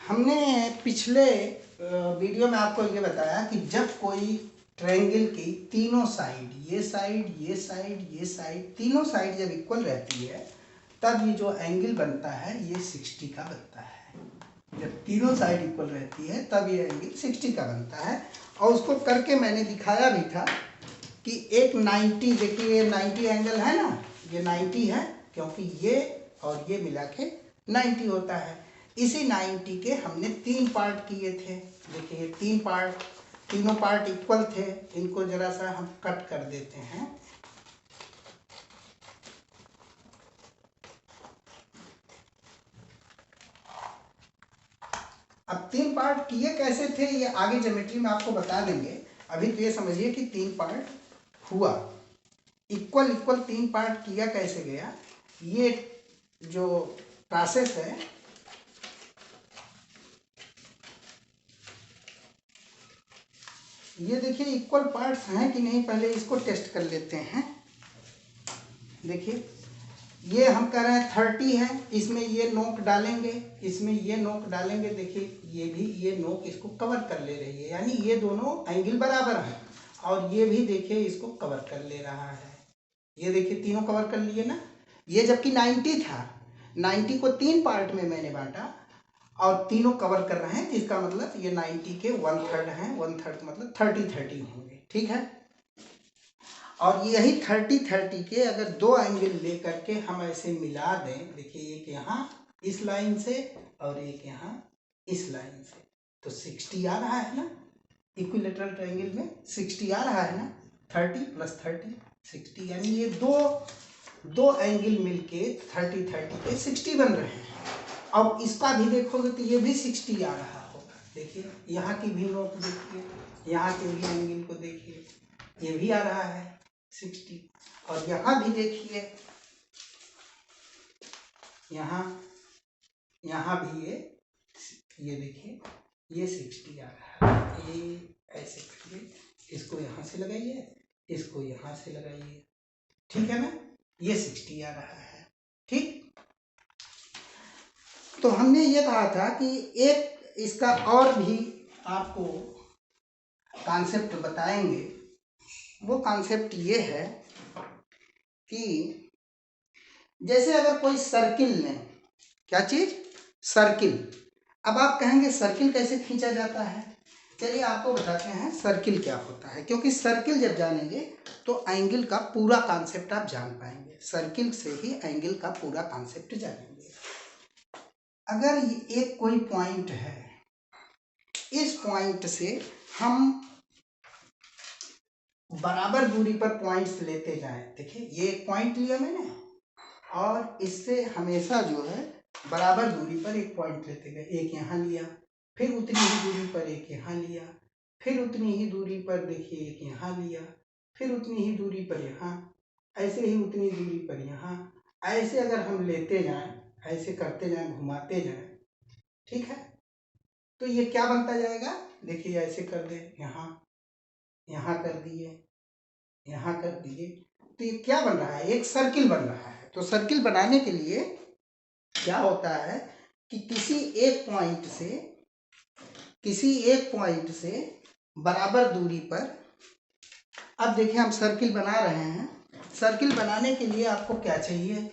हमने पिछले वीडियो में आपको ये बताया कि जब कोई ट्रायंगल की तीनों साइड, ये साइड, ये साइड, ये साइड, तीनों साइड जब इक्वल रहती है तब ये जो एंगल बनता है ये 60 का बनता है। जब तीनों साइड इक्वल रहती है तब ये एंगल 60 का बनता है। और उसको करके मैंने दिखाया भी था कि एक 90, देखिए ये 90 एंगल है ना, ये 90 है क्योंकि ये और ये मिला के 90 होता है। इसी 90 के हमने 3 पार्ट किए थे। देखिए ये 3 पार्ट, तीनों पार्ट इक्वल थे। इनको जरा सा हम कट कर देते हैं। अब 3 पार्ट किए कैसे थे ये आगे ज्योमेट्री में आपको बता देंगे। अभी तो ये समझिए कि 3 पार्ट हुआ, इक्वल इक्वल 3 पार्ट किया कैसे गया। ये जो प्रोसेस है ये देखिए इक्वल पार्ट्स हैं कि नहीं, पहले इसको टेस्ट कर लेते हैं। देखिए ये हम कह रहे हैं 30 है, इसमें ये नोक डालेंगे, इसमें ये नोक डालेंगे। देखिए ये भी ये नोक इसको कवर कर ले रही है, यानी ये दोनों एंगल बराबर हैं। और ये भी देखिए इसको कवर कर ले रहा है। ये देखिए तीनों कवर कर लिए ना। ये जबकि 90 था, 90 को 3 पार्ट में मैंने बांटा और तीनों कवर कर रहे हैं। इसका मतलब ये 90 के 1/3 हैं, 1/3 मतलब 30-30 होंगे, ठीक है। और यही 30-30 के अगर दो एंगल लेकर के हम ऐसे मिला दें, देखिए एक यहाँ इस लाइन से और एक यहाँ इस लाइन से, तो 60 आ रहा है ना। इक्विलेटरल ट्रायंगल में 60 आ रहा है ना, 30 + 30 60, यानी ये दो एंगल मिलके 30-30 के 60 बन रहे हैं। अब इसका भी देखोगे तो ये भी 60 आ रहा होगा। देखिए यहाँ की भी नोक देखिए, यहाँ के भी एंगल को देखिए, ये भी आ रहा है 60। और यहाँ भी देखिए, यहाँ भी ये देखिए ये 60 आ रहा है। ये ऐसे करिए, इसको यहाँ से लगाइए, इसको यहाँ से लगाइए, ठीक है ना। ये 60 आ रहा है, ठीक। तो हमने ये कहा था कि एक इसका और भी आपको कॉन्सेप्ट बताएंगे। वो कॉन्सेप्ट ये है कि जैसे अगर कोई सर्किल लें, क्या चीज, सर्किल। अब आप कहेंगे सर्किल कैसे खींचा जाता है, चलिए आपको बताते हैं सर्किल क्या होता है। क्योंकि सर्किल जब जानेंगे तो एंगल का पूरा कॉन्सेप्ट आप जान पाएंगे। सर्किल से ही एंगल का पूरा कॉन्सेप्ट जानेंगे। अगर ये एक कोई पॉइंट है, इस पॉइंट से हम बराबर दूरी पर पॉइंट्स लेते जाएं। देखिए ये एक पॉइंट लिया मैंने और इससे हमेशा जो है बराबर दूरी पर एक पॉइंट लेते गए। एक यहाँ लिया, फिर उतनी ही दूरी पर एक यहाँ लिया, फिर उतनी ही दूरी पर देखिए एक यहाँ लिया, फिर उतनी ही दूरी पर यहाँ, ऐसे ही उतनी दूरी पर यहाँ। ऐसे अगर हम लेते जाएं, ऐसे करते जाएं, घुमाते जाएं, ठीक है, तो ये क्या बनता जाएगा। देखिए ऐसे कर दे, यहाँ कर दिए, यहाँ कर दिए, तो ये क्या बन रहा है, एक सर्किल बन रहा है। तो सर्किल बनाने के लिए क्या होता है कि किसी एक पॉइंट से बराबर दूरी पर, अब देखिए हम सर्किल बना रहे हैं। सर्किल बनाने के लिए आपको क्या चाहिए,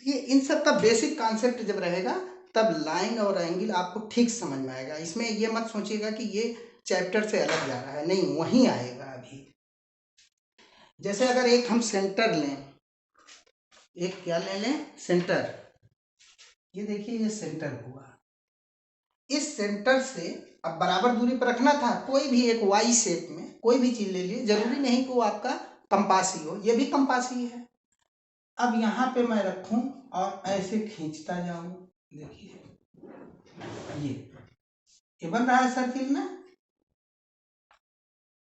ये इन सब का बेसिक कॉन्सेप्ट जब रहेगा तब लाइन और एंगल आपको ठीक समझ में आएगा। इसमें ये मत सोचिएगा कि ये चैप्टर से अलग जा रहा है, नहीं, वहीं आएगा अभी। जैसे अगर एक हम सेंटर लें, एक क्या ले लें, सेंटर। ये देखिए ये सेंटर हुआ, इस सेंटर से अब बराबर दूरी पर रखना था। कोई भी एक वाई शेप में कोई भी चीज ले लिए, जरूरी नहीं कि वो आपका कंपास ही हो, ये भी कंपास ही है। अब यहाँ पे मैं रखूं और ऐसे खींचता जाऊं, देखिए ये बन रहा है सर्किल ना,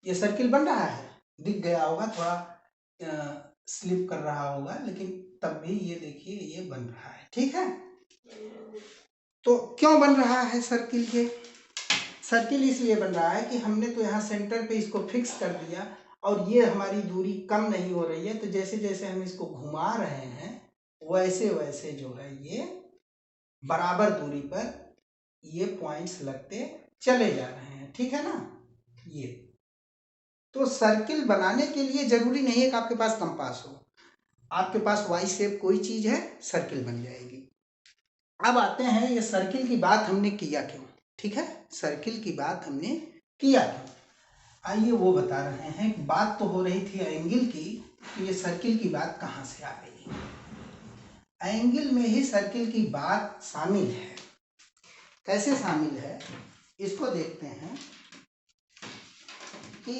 ये सर्किल बन रहा है। दिख गया होगा, थोड़ा स्लिप कर रहा होगा, लेकिन तब भी ये देखिए ये बन रहा है, ठीक है। तो क्यों बन रहा है सर्किल, ये सर्किल इसलिए बन रहा है कि हमने तो यहाँ सेंटर पे इसको फिक्स कर दिया और ये हमारी दूरी कम नहीं हो रही है। तो जैसे जैसे हम इसको घुमा रहे हैं वैसे वैसे जो है ये बराबर दूरी पर ये पॉइंट्स लगते चले जा रहे हैं, ठीक है ना। ये तो सर्किल बनाने के लिए जरूरी नहीं है कि आपके पास कंपास हो, आपके पास वाई शेप कोई चीज है, सर्किल बन जाएगी। अब आते हैं ये सर्किल की बात हमने किया क्यों, ठीक है, सर्किल की बात हमने किया क्यों, आइए वो बता रहे हैं। बात तो हो रही थी एंगल की, तो ये सर्किल की बात कहाँ से आ गई। एंगल में ही सर्किल की बात शामिल है। कैसे शामिल है इसको देखते हैं कि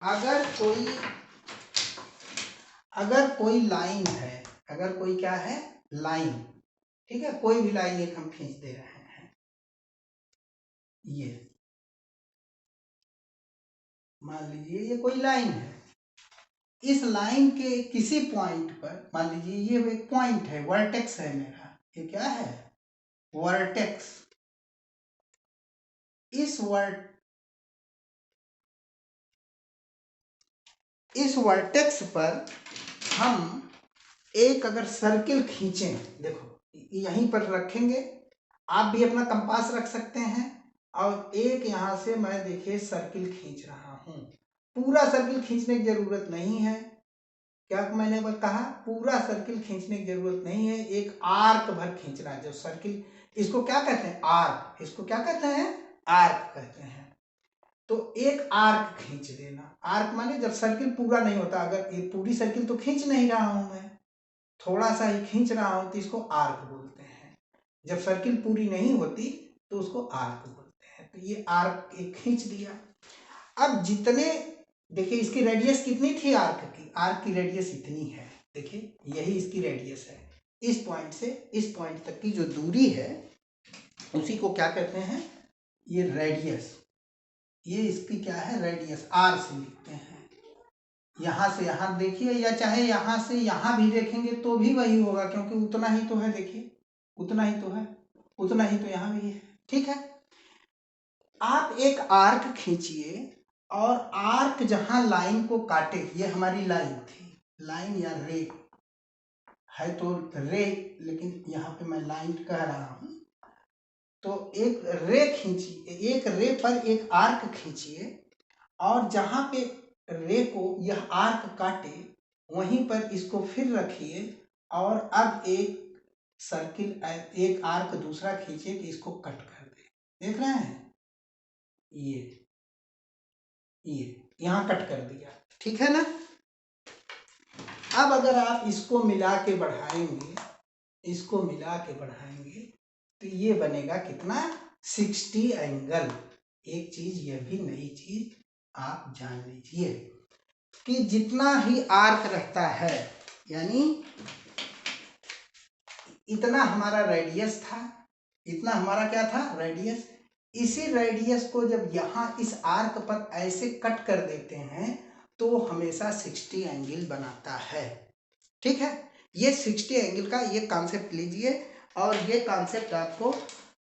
अगर कोई लाइन है, अगर कोई क्या है लाइन, ठीक है, कोई भी लाइन एक हम खींच दे रहे हैं, ये मान लीजिए ये कोई लाइन है, इस लाइन के किसी पॉइंट पर, मान लीजिए ये एक पॉइंट है, वर्टेक्स है मेरा, ये क्या है वर्टेक्स। इस वर्टेक्स पर हम एक अगर सर्किल खींचें, देखो यहीं पर रखेंगे, आप भी अपना कंपास रख सकते हैं, और एक यहां से मैं देखिए सर्किल खींच रहा हूं। पूरा सर्किल खींचने की जरूरत नहीं है, क्या मैंने कहा, पूरा सर्किल खींचने की जरूरत नहीं है, एक आर्क भर खींचना है। जो सर्किल, इसको क्या कहते हैं आर्क, इसको क्या कहते हैं आर्क कहते हैं। तो एक आर्क खींच देना, आर्क माने जब सर्किल पूरा नहीं होता, अगर ये पूरी सर्किल तो खींच नहीं रहा हूं मैं, थोड़ा सा ही खींच रहा हूं, तो इसको आर्क बोलते हैं। जब सर्किल पूरी नहीं होती तो उसको आर्क बोलते हैं। तो ये आर्क एक खींच दिया। अब जितने, देखिए इसकी रेडियस कितनी थी आर्क की रेडियस इतनी है, देखिए यही इसकी रेडियस है। इस पॉइंट से इस पॉइंट तक की जो दूरी है उसी को क्या कहते हैं, ये रेडियस, ये इसकी क्या है रेडियस, आर से लिखते हैं। यहां से यहां देखिए, या चाहे यहां से यहां भी देखेंगे तो भी वही होगा, क्योंकि उतना ही तो है, देखिए उतना ही तो है, उतना ही तो यहां भी है, ठीक है। आप एक आर्क खींचिए, और आर्क जहां लाइन को काटे, ये हमारी लाइन थी, लाइन या रे है तो रे, लेकिन यहाँ पे मैं लाइन कह रहा हूं, तो एक रे खींचिए, एक रे पर एक आर्क खींचिए, और जहां पे रे को यह आर्क काटे वहीं पर इसको फिर रखिए, और अब एक सर्किल, एक आर्क दूसरा खींचिए कि इसको कट कर दे, देख रहे हैं, ये यहां कट कर दिया, ठीक है ना। अब अगर आप इसको मिला के बढ़ाएंगे, इसको मिला के बढ़ाएंगे, तो ये बनेगा कितना 60 एंगल। एक चीज, यह भी नई चीज आप जान लीजिए कि जितना ही आर्क रहता है, यानी इतना हमारा रेडियस था, इतना हमारा क्या था रेडियस, इसी रेडियस को जब यहां इस आर्क पर ऐसे कट कर देते हैं तो हमेशा 60 एंगल बनाता है, ठीक है। ये 60 एंगल का ये कॉन्सेप्ट लीजिए, और ये कॉन्सेप्ट आपको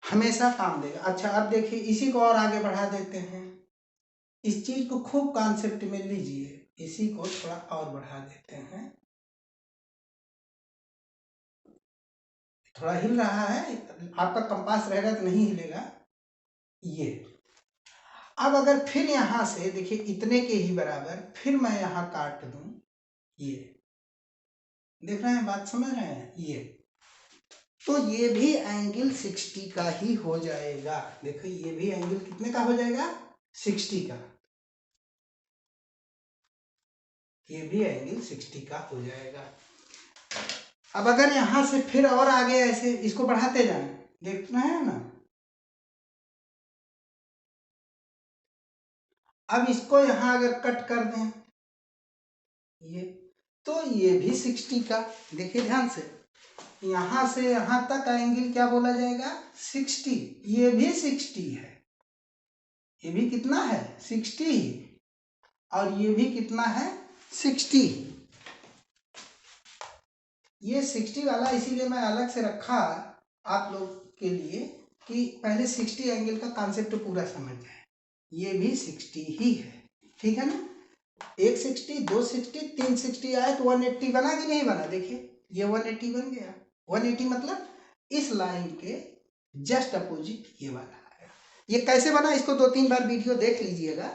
हमेशा काम देगा। अच्छा अब देखिए इसी को और आगे बढ़ा देते हैं, इस चीज को खूब कॉन्सेप्ट में लीजिए, इसी को थोड़ा और बढ़ा देते हैं, थोड़ा हिल रहा है, आपका कंपास रहेगा तो नहीं हिलेगा। ये अब अगर फिर यहां से देखिए इतने के ही बराबर फिर मैं यहां काट दूं, ये देख रहे हैं, बात समझ रहे हैं, ये तो ये भी एंगल 60 का ही हो जाएगा। देखो ये भी एंगल कितने का हो जाएगा 60 का, ये भी एंगल 60 का हो जाएगा। अब अगर यहां से फिर और आगे ऐसे इसको बढ़ाते जाएं, देखना है ना, अब इसको यहां अगर कट कर दें, ये तो ये भी 60 का, देखिए ध्यान से, यहां से यहां तक एंगल क्या बोला जाएगा 60, ये भी 60 है, ये भी कितना है 60 ही, और ये भी कितना है 60 ही। ये 60 वाला इसीलिए मैं अलग से रखा आप लोग के लिए कि पहले 60 एंगल का कॉन्सेप्ट पूरा समझ जाए। ये भी 60 ही है, ठीक है ना। एक 60, 2 60, 3 60 आए तो 180 बना कि नहीं बना, देखिए ये 180 बन गया। 180 मतलब इस लाइन के जस्ट अपोजिट ये वाला आएगा। ये कैसे बना, इसको 2-3 बार वीडियो देख लीजिएगा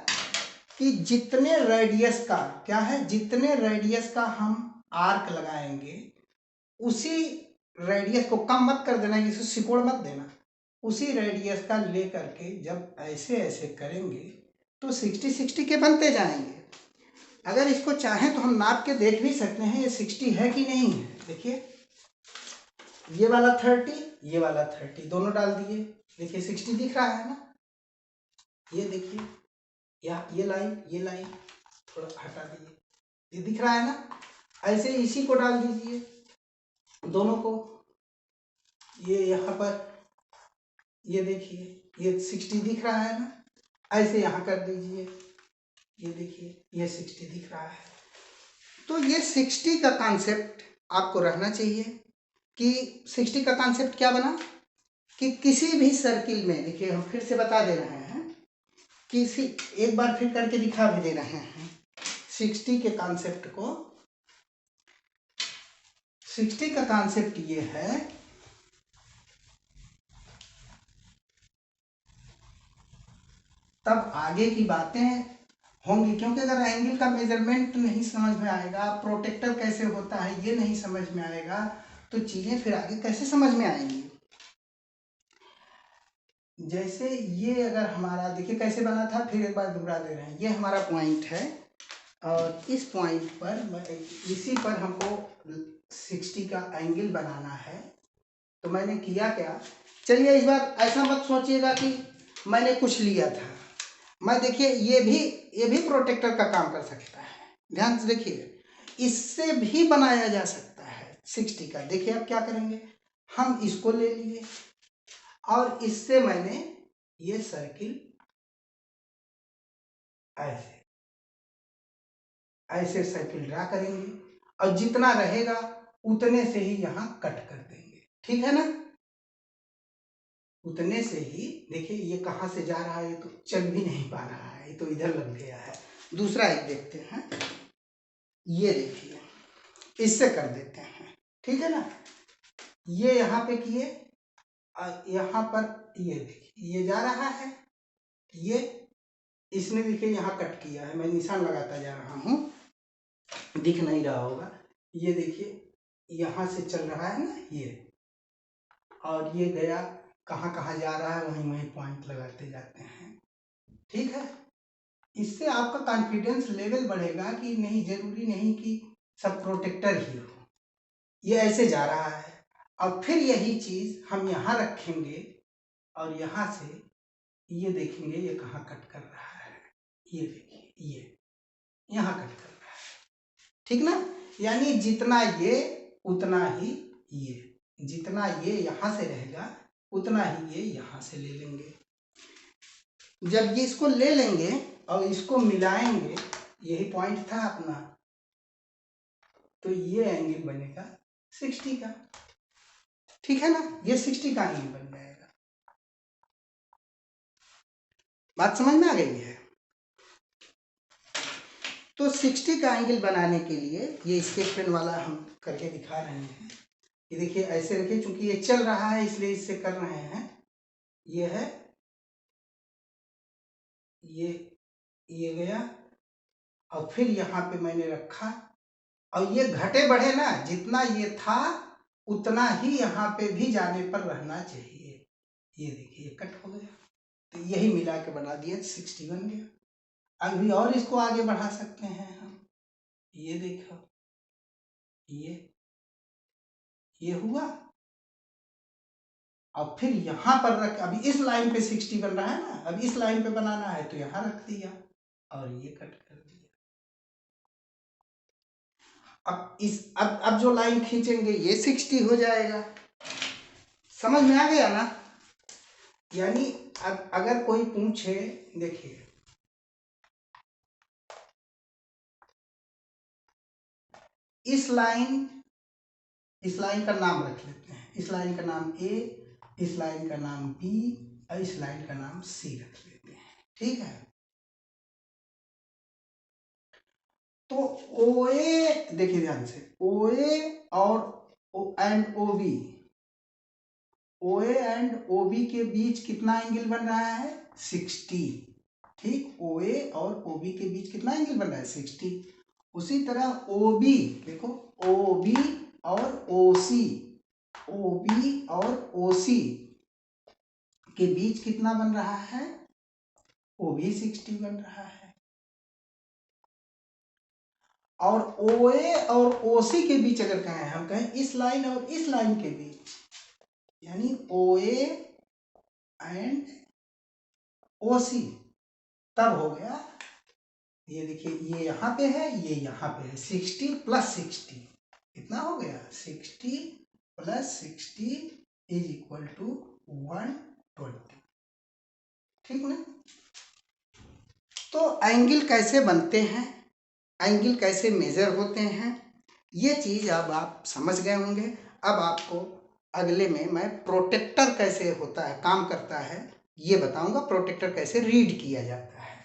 कि जितने रेडियस का क्या है, जितने रेडियस का हम आर्क लगाएंगे उसी रेडियस को कम मत कर देना, इसे सिकोड़ मत देना, उसी रेडियस का ले करके जब ऐसे ऐसे करेंगे तो 60-60 के बनते जाएंगे। अगर इसको चाहें तो हम नाप के देख भी सकते हैं ये 60 है कि नहीं है। देखिए ये वाला 30, ये वाला 30, दोनों डाल दिए, देखिए 60 दिख रहा है ना। ये देखिए या ये लाइन थोड़ा हटा दीजिए, ये दिख रहा है ना। ऐसे इसी को डाल दीजिए दोनों को, ये यहाँ पर ये देखिए ये 60 दिख रहा है ना, ऐसे यहाँ कर दीजिए, ये देखिए ये 60 दिख रहा है। तो ये 60 का कॉन्सेप्ट आपको रहना चाहिए कि 60 का कॉन्सेप्ट क्या बना कि किसी भी सर्किल में, देखिए हम फिर से बता दे रहे हैं, किसी एक बार फिर करके दिखा भी दे रहे हैं 60 के कॉन्सेप्ट को। 60 का कॉन्सेप्ट ये है तब आगे की बातें होंगी, क्योंकि अगर एंगल का मेजरमेंट नहीं समझ में आएगा, प्रोटेक्टर कैसे होता है ये नहीं समझ में आएगा, तो चीजें फिर आगे कैसे समझ में आएंगी। जैसे ये अगर हमारा देखिए कैसे बना था, फिर एक बार दोहरा दे रहे हैं, ये हमारा पॉइंट है और इस पॉइंट पर इसी पर हमको 60 का एंगल बनाना है। तो मैंने किया क्या, चलिए इस बार ऐसा मत सोचिएगा कि मैंने कुछ लिया था, मैं देखिए ये भी प्रोटेक्टर का काम कर सकता है। ध्यान से देखिए, इससे भी बनाया जा सकता है 60 का। देखिए अब क्या करेंगे, हम इसको ले लिए और इससे मैंने ये सर्किल ऐसे ऐसे सर्किल ड्रा करेंगे और जितना रहेगा उतने से ही यहाँ कट कर देंगे, ठीक है ना। उतने से ही, देखिए ये कहाँ से जा रहा है, ये तो चल भी नहीं पा रहा है, ये तो इधर लग गया है। दूसरा एक देखते हैं, ये देखिए इससे कर देते हैं, ठीक है ना। ये यहाँ पे किए और यहाँ पर ये देखिए ये जा रहा है, ये इसने देखिए यहाँ कट किया है, मैं निशान लगाता जा रहा हूँ, दिख नहीं रहा होगा। ये देखिए यहाँ से चल रहा है ना ये, और ये गया कहाँ कहाँ जा रहा है, वहीं वहीं पॉइंट लगाते जाते हैं, ठीक है। इससे आपका कॉन्फिडेंस लेवल बढ़ेगा कि नहीं, जरूरी नहीं कि सब प्रोटेक्टर ही हो, ये ऐसे जा रहा है। और फिर यही चीज हम यहाँ रखेंगे और यहाँ से ये देखेंगे ये कहाँ कट कर रहा है, ये देखिए ये यहाँ कट कर रहा है, ठीक ना। यानी जितना ये उतना ही ये, जितना ये यहाँ से रहेगा उतना ही ये यहाँ से ले लेंगे। जब ये इसको ले लेंगे और इसको मिलाएंगे, यही पॉइंट था अपना, तो ये एंगल बनेगा 60 का, ठीक है ना। ये 60 का एंगल बन जाएगा। बात समझ में आ गई है। तो 60 का एंगल बनाने के लिए ये स्केच पेन वाला हम करके दिखा रहे हैं। ये देखिए ऐसे रखिए, चूंकि ये चल रहा है इसलिए इससे कर रहे हैं। ये है, ये गया और फिर यहाँ पे मैंने रखा और ये घटे बढ़े ना, जितना ये था उतना ही यहाँ पे भी जाने पर रहना चाहिए। ये देखिए कट हो गया, तो यही मिला के बना दिया 60 बन गया। अभी और इसको आगे बढ़ा सकते हैं हम, ये देखो ये हुआ और फिर यहाँ पर रख, अभी इस लाइन पे 60 बन रहा है ना, अब इस लाइन पे बनाना है तो यहाँ रख दिया और ये कट कर दिया। अब जो लाइन खींचेंगे ये 60 हो जाएगा। समझ में आ गया ना। यानी अगर कोई पूछे, देखिए इस लाइन का नाम रख लेते हैं, इस लाइन का नाम ए, इस लाइन का नाम बी और इस लाइन का नाम सी रख लेते हैं, ठीक है। तो ओए देखिए ध्यान से, ओए और and O B, O A and O B के बीच कितना एंगल बन रहा है 60। ठीक, ओ ए और ओ बी के बीच कितना एंगल बन रहा है 60। उसी तरह ओ बी देखो, ओ बी और ओ सी, ओ बी और ओ सी के बीच कितना बन रहा है, वो भी 60 बन रहा है। और ओ ए और ओ सी के बीच अगर कहें, हम कहें इस लाइन और इस लाइन के बीच, यानी ओ ए एंड ओ सी, तब हो गया, ये देखिए ये यहाँ पे है, ये यहाँ पे है, 60 प्लस 60 कितना हो गया 60 प्लस 60 इज इक्वल टू 120। ठीक ना। तो एंगल कैसे बनते हैं, एंगल कैसे मेजर होते हैं, ये चीज़ अब आप समझ गए होंगे। अब आपको अगले में मैं प्रोटेक्टर कैसे होता है, काम करता है, ये बताऊंगा। प्रोटेक्टर कैसे रीड किया जाता है,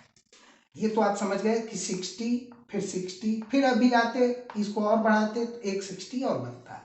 ये तो आप समझ गए कि 60 फिर 60 फिर अभी आते इसको और बढ़ाते तो एक 60 और बनता है।